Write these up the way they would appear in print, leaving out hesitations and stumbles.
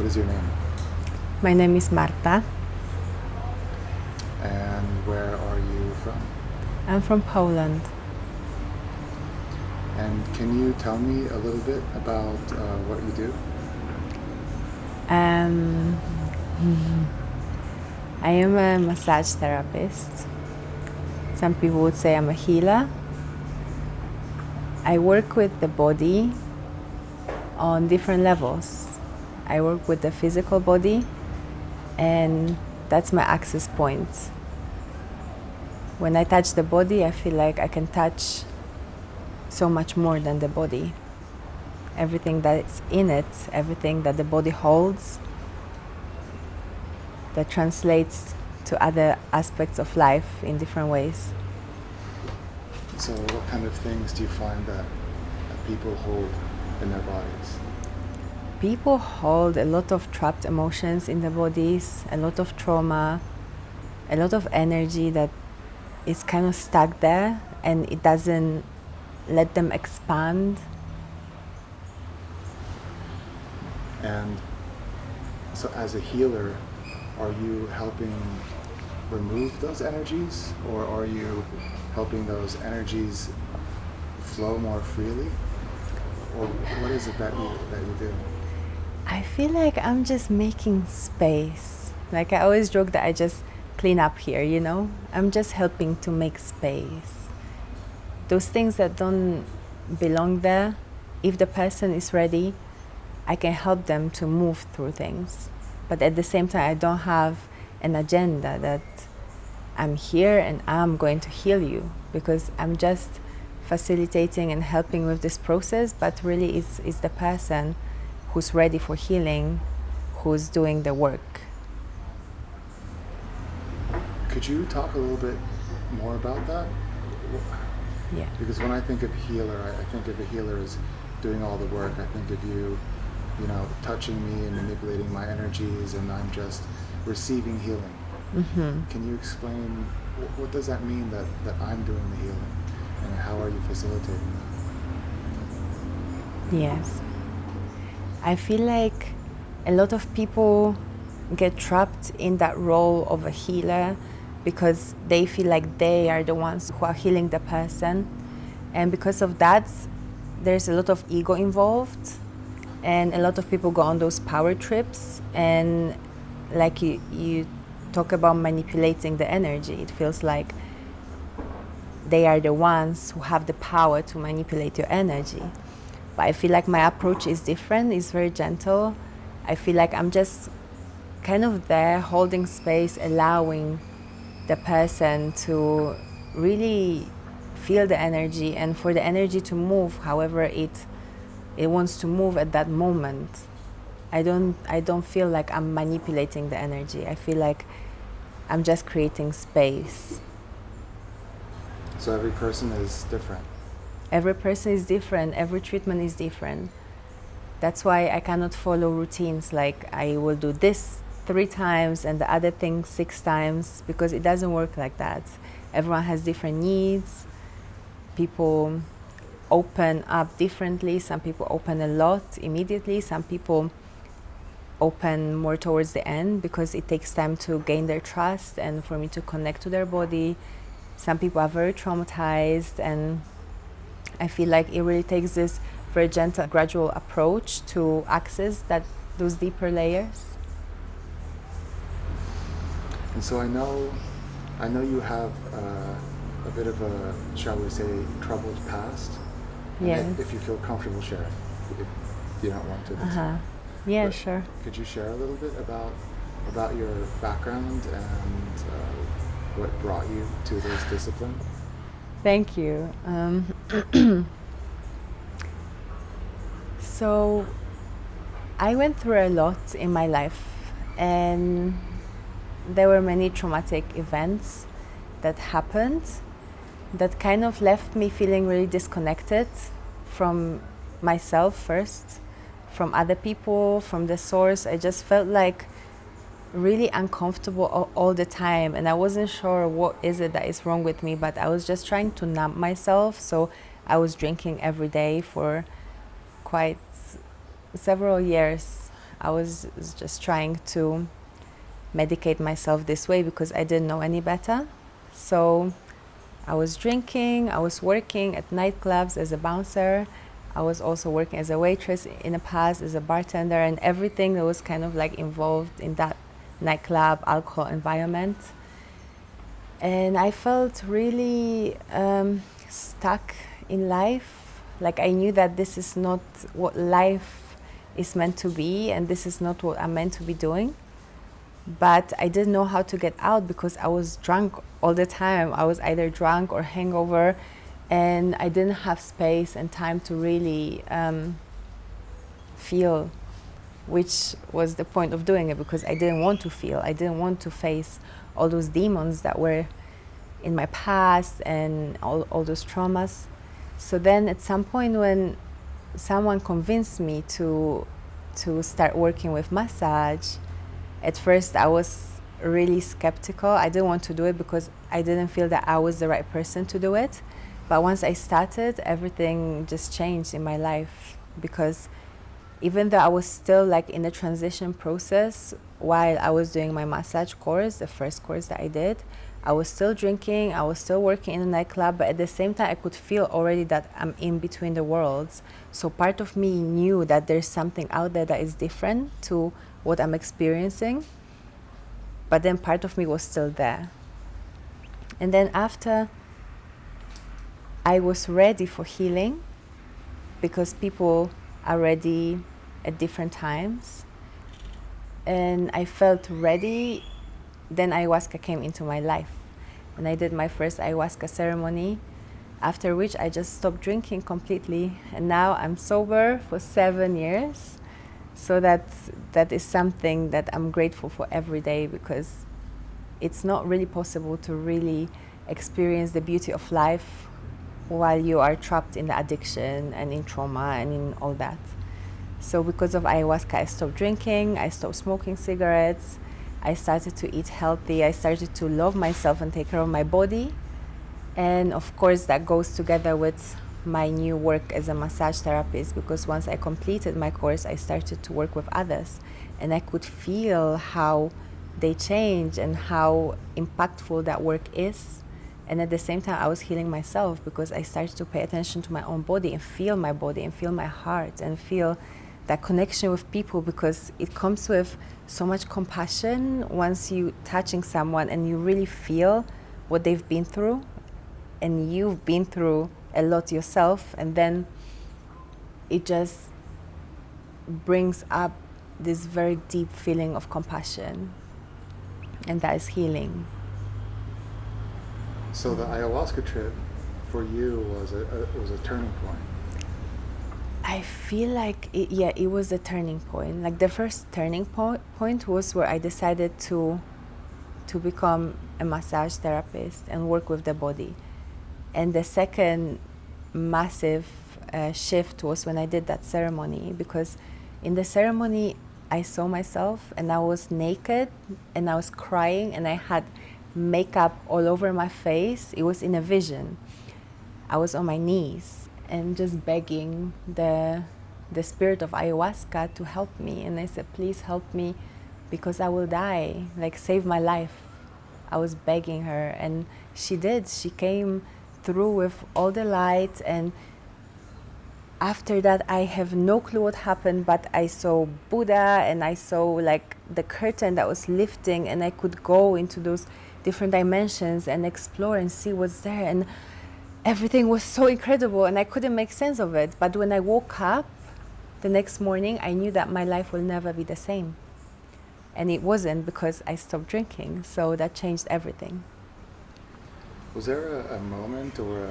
What is your name? My name is Marta. And where are you from? I'm from Poland. And can you tell me a little bit about what you do? Um, I am a massage therapist. Some people would say I'm a healer. I work with the body on different levels. I work with the physical body, and that's my access point. When I touch the body, I feel like I can touch so much more than the body. Everything that's in it, everything that the body holds, that translates to other aspects of life in different ways. So what kind of things do you find that people hold in their bodies? People hold a lot of trapped emotions in their bodies, a lot of trauma, a lot of energy that is kind of stuck there, and it doesn't let them expand. And so as a healer, are you helping remove those energies, or are you helping those energies flow more freely? Or what is it that you do? I feel like I'm just making space. Like I always joke that I just clean up here, you know? I'm just helping to make space. Those things that don't belong there, if the person is ready, I can help them to move through things. But at the same time, I don't have an agenda that I'm here and I'm going to heal you, because I'm just facilitating and helping with this process, but really it's the person who's ready for healing, who's doing the work. Could you talk a little bit more about that? Yeah. Because when I think of healer, I think of a healer as doing all the work. I think of you touching me and manipulating my energies, and I'm just receiving healing. Mm-hmm. Can you explain what does that mean that I'm doing the healing, and how are you facilitating that? Yes. I feel like a lot of people get trapped in that role of a healer because they feel like they are the ones who are healing the person. And because of that, there's a lot of ego involved. And a lot of people go on those power trips. And like you talk about manipulating the energy, it feels like they are the ones who have the power to manipulate your energy. But I feel like my approach is different, it's very gentle. I feel like I'm just kind of there holding space, allowing the person to really feel the energy and for the energy to move however it wants to move at that moment. I don't feel like I'm manipulating the energy. I feel like I'm just creating space. So every person is different. Every person is different, every treatment is different. That's why I cannot follow routines like I will do this 3 times and the other thing 6 times, because it doesn't work like that. Everyone has different needs. People open up differently. Some people open a lot immediately. Some people open more towards the end because it takes time to gain their trust and for me to connect to their body. Some people are very traumatized, and I feel like it really takes this very gentle, gradual approach to access those deeper layers. And so I know you have a bit of a, shall we say, troubled past. Yes. If you feel comfortable sharing, if you don't want to. Yeah, But sure. Could you share a little bit about your background and what brought you to this discipline? Thank you. So I went through a lot in my life, and there were many traumatic events that happened that kind of left me feeling really disconnected from myself first, from other people, from the source. I just felt like really uncomfortable all the time, and I wasn't sure what is it that is wrong with me, but I was just trying to numb myself. So I was drinking every day for quite several years. I was just trying to medicate myself this way because I didn't know any better. So I was drinking, I was working at nightclubs as a bouncer. I was also working as a waitress in the past, as a bartender, and everything that was kind of like involved in that nightclub, alcohol environment. And I felt really stuck in life. Like I knew that this is not what life is meant to be, and this is not what I'm meant to be doing. But I didn't know how to get out because I was drunk all the time. I was either drunk or hangover, and I didn't have space and time to really feel, which was the point of doing it, because I didn't want to feel. I didn't want to face all those demons that were in my past and all those traumas. So then at some point when someone convinced me to start working with massage, at first I was really skeptical. I didn't want to do it because I didn't feel that I was the right person to do it. But once I started, everything just changed in my life, because even though I was still like in the transition process while I was doing my massage course, the first course that I did, I was still drinking, I was still working in a nightclub, but at the same time I could feel already that I'm in between the worlds. So part of me knew that there's something out there that is different to what I'm experiencing, but then part of me was still there. And then after I was ready for healing, because people are ready at different times, and I felt ready, then ayahuasca came into my life. And I did my first ayahuasca ceremony, after which I just stopped drinking completely. And now I'm sober for 7 years. So that is something that I'm grateful for every day, because it's not really possible to really experience the beauty of life while you are trapped in the addiction and in trauma and in all that. So because of ayahuasca, I stopped drinking, I stopped smoking cigarettes, I started to eat healthy, I started to love myself and take care of my body. And of course that goes together with my new work as a massage therapist, because once I completed my course, I started to work with others, and I could feel how they change and how impactful that work is. And at the same time, I was healing myself, because I started to pay attention to my own body and feel my body and feel my heart and feel that connection with people, because it comes with so much compassion once you touching someone and you really feel what they've been through, and you've been through a lot yourself, and then it just brings up this very deep feeling of compassion, and that is healing. So the ayahuasca trip for you was a turning point. I feel like it was a turning point. Like the first turning point was where I decided to become a massage therapist and work with the body. And the second massive shift was when I did that ceremony, because in the ceremony I saw myself and I was naked and I was crying and I had makeup all over my face. It was in a vision. I was on my knees and just begging the spirit of ayahuasca to help me. And I said, please help me because I will die, like save my life. I was begging her, and she did. She came through with all the light, and after that I have no clue what happened, but I saw Buddha and I saw like the curtain that was lifting, and I could go into those different dimensions and explore and see what's there, and everything was so incredible and I couldn't make sense of it. But when I woke up the next morning, I knew that my life will never be the same, and it wasn't, because I stopped drinking. So that changed everything. Was there a moment or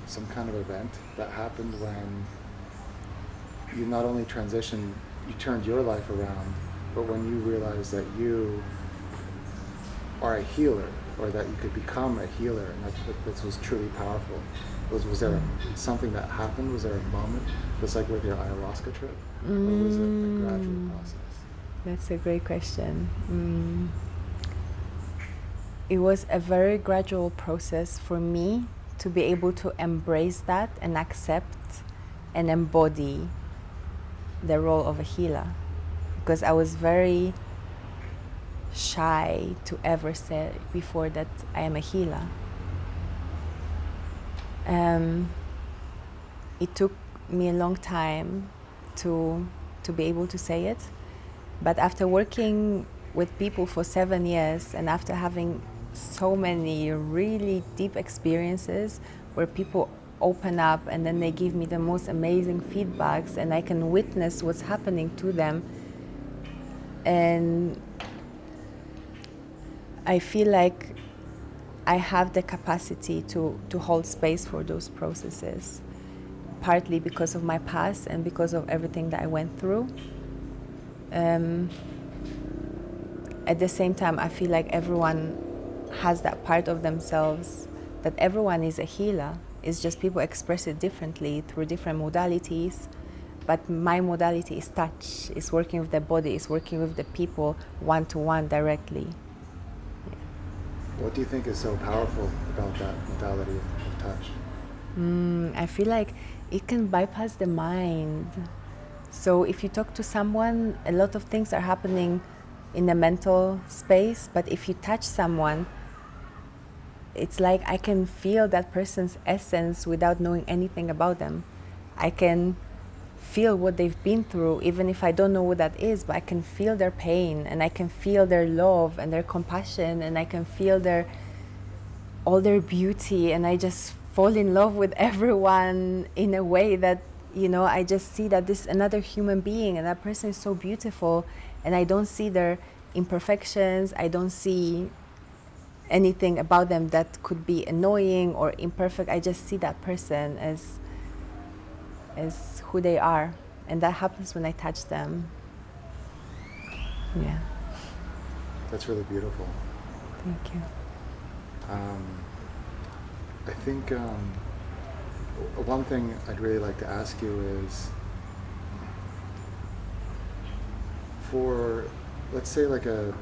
some kind of event that happened when you not only transitioned, you turned your life around, but when you realized that you are a healer, or that you could become a healer, and that this was truly powerful? Was there something that happened? Was there a moment, just like with your ayahuasca trip, or was it a gradual process? That's a great question. It was a very gradual process for me to be able to embrace that and accept and embody the role of a healer, because I was very shy to ever say before that I am a healer. It took me a long time to be able to say it, but after working with people for 7 years and after having so many really deep experiences where people open up and then they give me the most amazing feedbacks and I can witness what's happening to them, and I feel like I have the capacity to hold space for those processes, partly because of my past and because of everything that I went through. At the same time, I feel like everyone has that part of themselves, that everyone is a healer. It's just people express it differently through different modalities. But my modality is touch, is working with the body, is working with the people one-to-one directly. What do you think is so powerful about that modality of touch? I feel like it can bypass the mind. So if you talk to someone, a lot of things are happening in the mental space, but if you touch someone, it's like I can feel that person's essence without knowing anything about them. I can feel what they've been through, even if I don't know what that is, but I can feel their pain and I can feel their love and their compassion and I can feel all their beauty, and I just fall in love with everyone in a way that, I just see that this is another human being and that person is so beautiful, and I don't see their imperfections, I don't see anything about them that could be annoying or imperfect. I just see that person as who they are, and that happens when I touch them. Yeah. That's really beautiful. Thank you. I think one thing I'd really like to ask you is, for, let's say, like a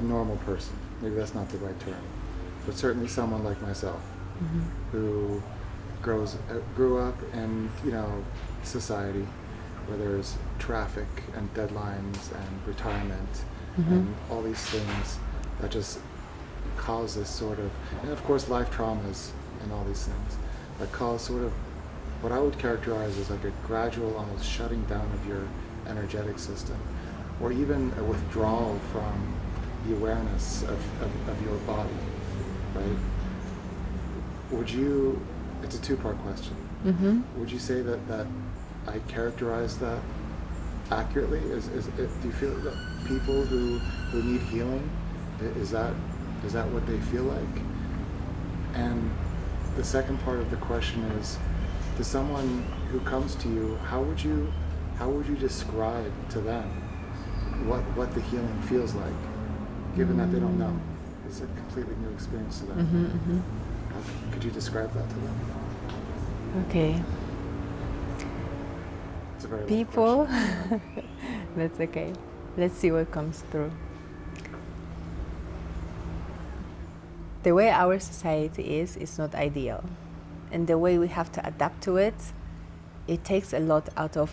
normal person, maybe that's not the right term, but certainly someone like myself, who grew up in society where there's traffic and deadlines and retirement and all these things that just cause this sort of, and of course life traumas and all these things that cause sort of what I would characterize as like a gradual almost shutting down of your energetic system, or even a withdrawal from the awareness of your body, right? Would you, it's a two-part question, would you say that I characterize that accurately? Do you feel that people who need healing, is that what they feel like? And the second part of the question is, to someone who comes to you, how would you describe to them what the healing feels like, given that they don't know? It's a completely new experience to them. Could you describe that to them? Okay. It's a very long People, question. that's okay. Let's see what comes through. The way our society is not ideal, and the way we have to adapt to it, it takes a lot out of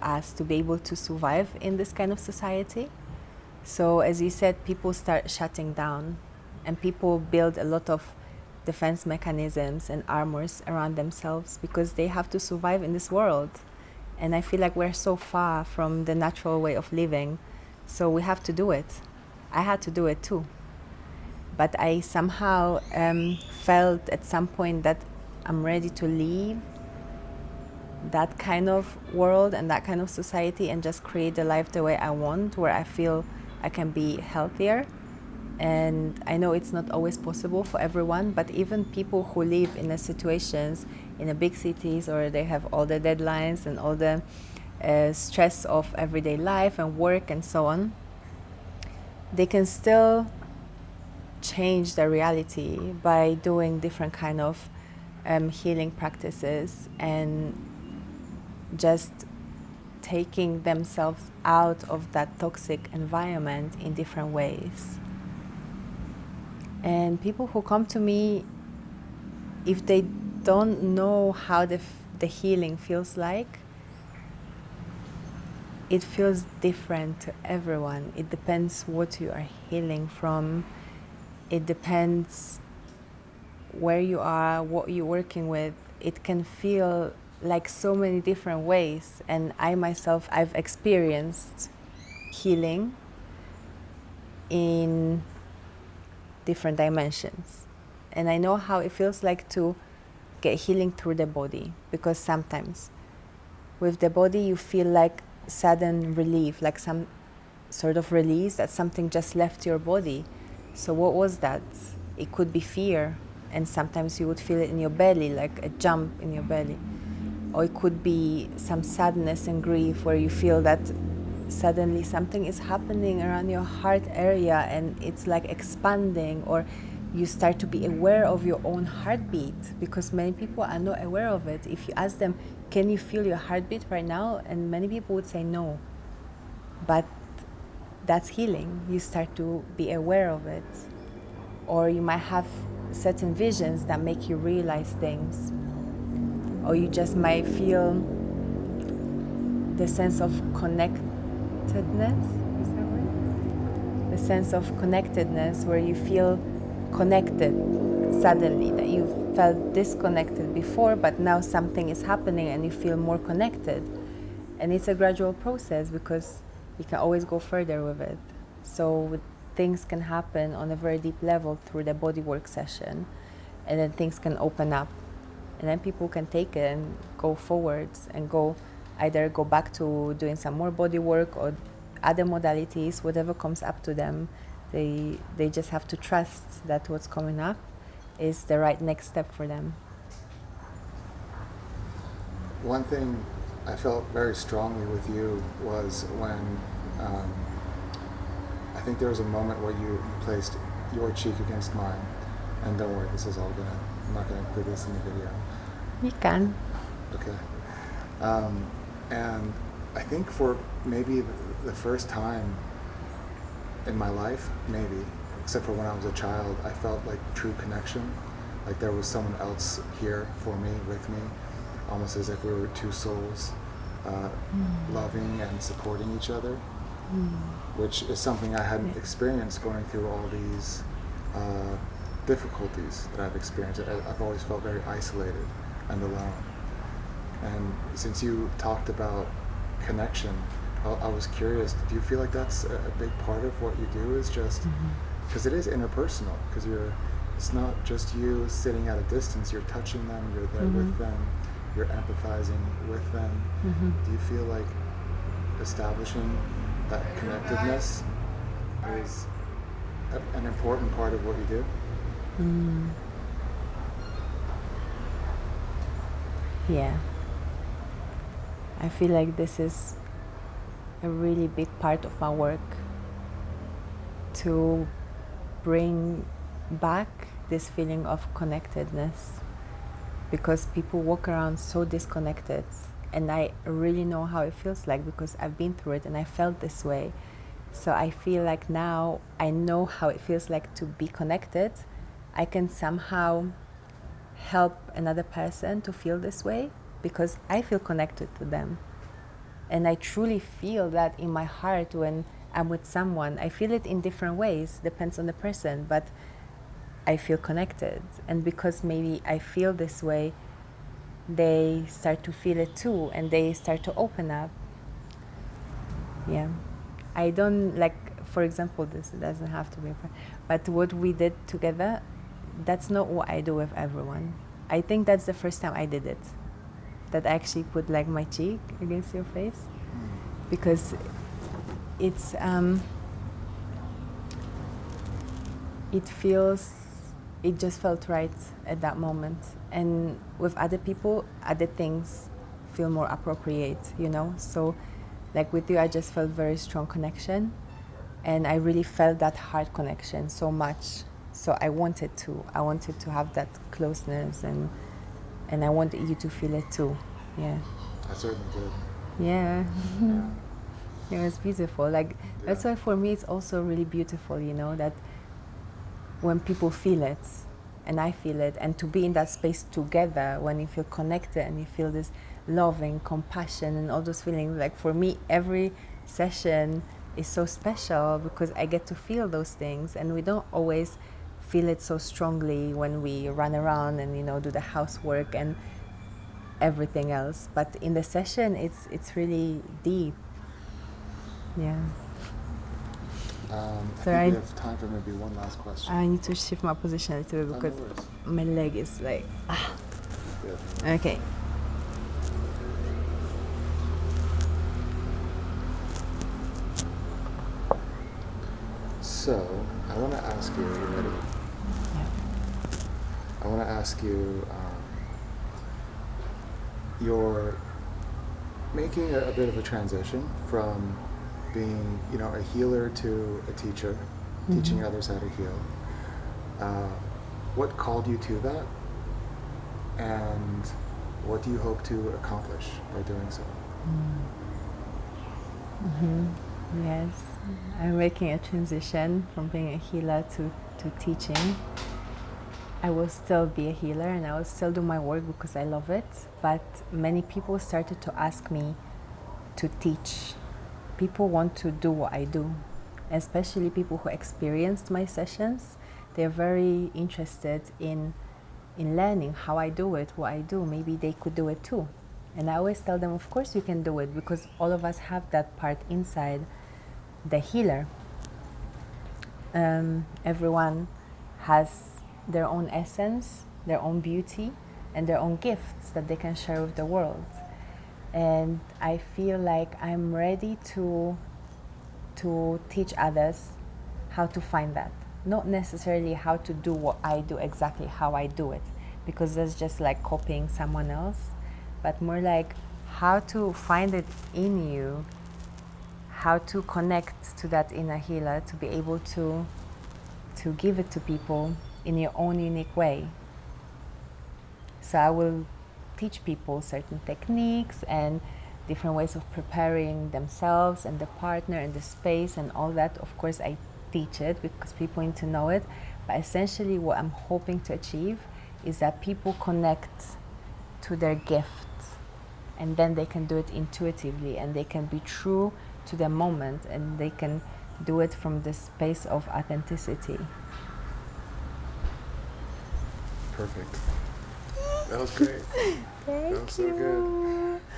us to be able to survive in this kind of society. So as you said, people start shutting down, and people build a lot of defense mechanisms and armors around themselves because they have to survive in this world. And I feel like we're so far from the natural way of living, so we have to do it. I had to do it too. But I somehow felt at some point that I'm ready to leave that kind of world and that kind of society and just create a life the way I want, where I feel I can be healthier. And I know it's not always possible for everyone, but even people who live in the situations in the big cities, or they have all the deadlines and all the stress of everyday life and work and so on, they can still change their reality by doing different kind of healing practices and just taking themselves out of that toxic environment in different ways. And people who come to me, if they don't know how the healing feels like, it feels different to everyone. It depends what you are healing from. It depends where you are, what you're working with. It can feel like so many different ways. And I myself, I've experienced healing in different dimensions. And I know how it feels like to get healing through the body, because sometimes with the body you feel like sudden relief, like some sort of release, that something just left your body. So what was that? It could be fear, and sometimes you would feel it in your belly, like a jump in your belly. Or it could be some sadness and grief where you feel that suddenly something is happening around your heart area and it's like expanding, or you start to be aware of your own heartbeat, because many people are not aware of it. If you ask them, can you feel your heartbeat right now? And many people would say no. But that's healing. You start to be aware of it. Or you might have certain visions that make you realize things. Or you just might feel the sense of connectedness. Is that right? The sense of connectedness, where you feel connected suddenly, that you felt disconnected before, but now something is happening and you feel more connected. And it's a gradual process, because you can always go further with it. So things can happen on a very deep level through the bodywork session, and then things can open up, and then people can take it and go forwards and either go back to doing some more body work or other modalities, whatever comes up to them. They just have to trust that what's coming up is the right next step for them. One thing I felt very strongly with you was when I think there was a moment where you placed your cheek against mine, and don't worry, I'm not gonna include this in the video. You can. Okay. And I think for maybe the first time in my life, maybe, except for when I was a child, I felt like true connection. Like there was someone else here for me, with me, almost as if we were two souls, loving and supporting each other, which is something I hadn't experienced going through all these difficulties that I've experienced. I've always felt very isolated and alone. And since you talked about connection, I was curious, do you feel like that's a big part of what you do, is just, because it is interpersonal, because it's not just you sitting at a distance, you're touching them, you're there with them, you're empathizing with them. Do you feel like establishing that connectedness is an important part of what you do? Yeah. I feel like this is a really big part of my work, to bring back this feeling of connectedness, because people walk around so disconnected, and I really know how it feels like, because I've been through it and I felt this way. So I feel like now I know how it feels like to be connected. I can somehow help another person to feel this way, because I feel connected to them. And I truly feel that in my heart when I'm with someone. I feel it in different ways, depends on the person, but I feel connected. And because maybe I feel this way, they start to feel it too, and they start to open up. Yeah. I don't, like, for example, this doesn't have to be, but what we did together, that's not what I do with everyone. I think that's the first time I did it, that I actually put like my cheek against your face, because it's it just felt right at that moment. And with other people, other things feel more appropriate, you know. So like with you, I just felt very strong connection, and I really felt that heart connection so much. So I wanted to have that closeness, and I wanted you to feel it too. Yeah. I certainly did. Yeah. Yeah. It was beautiful. Like, that's why for me it's also really beautiful, you know, that when people feel it and I feel it, and to be in that space together when you feel connected and you feel this, loving, compassion, and all those feelings. Like for me, every session is so special because I get to feel those things, and we don't always feel it so strongly when we run around and do the housework and everything else. But in the session, it's really deep. Yeah. I So think we have time for maybe one last question. I need to shift my position a little bit No because worries. my leg is like Good. okay. So, I want to ask you, are you ready? Yeah. I want to ask you, you're making a bit of a transition from being, a healer to a teacher, teaching others how to heal. What called you to that? And what do you hope to accomplish by doing so? Yes, I'm making a transition from being a healer to teaching. I will still be a healer and I will still do my work because I love it. But many people started to ask me to teach. People want to do what I do, especially people who experienced my sessions. They're very interested in learning how I do it, what I do. Maybe they could do it too. And I always tell them, of course you can do it, because all of us have that part inside the healer. Everyone has their own essence, their own beauty, and their own gifts that they can share with the world. And I feel like I'm ready to teach others how to find that. Not necessarily how to do what I do, exactly how I do it, because that's just like copying someone else, but more like how to find it in you, how to connect to that inner healer, to be able to give it to people in your own unique way. So I will teach people certain techniques and different ways of preparing themselves and the partner and the space and all that. Of course, I teach it because people need to know it. But essentially, what I'm hoping to achieve is that people connect to their gifts, and then they can do it intuitively, and they can be true to the moment, and they can do it from the space of authenticity. Perfect. That was great. Thank That was so good.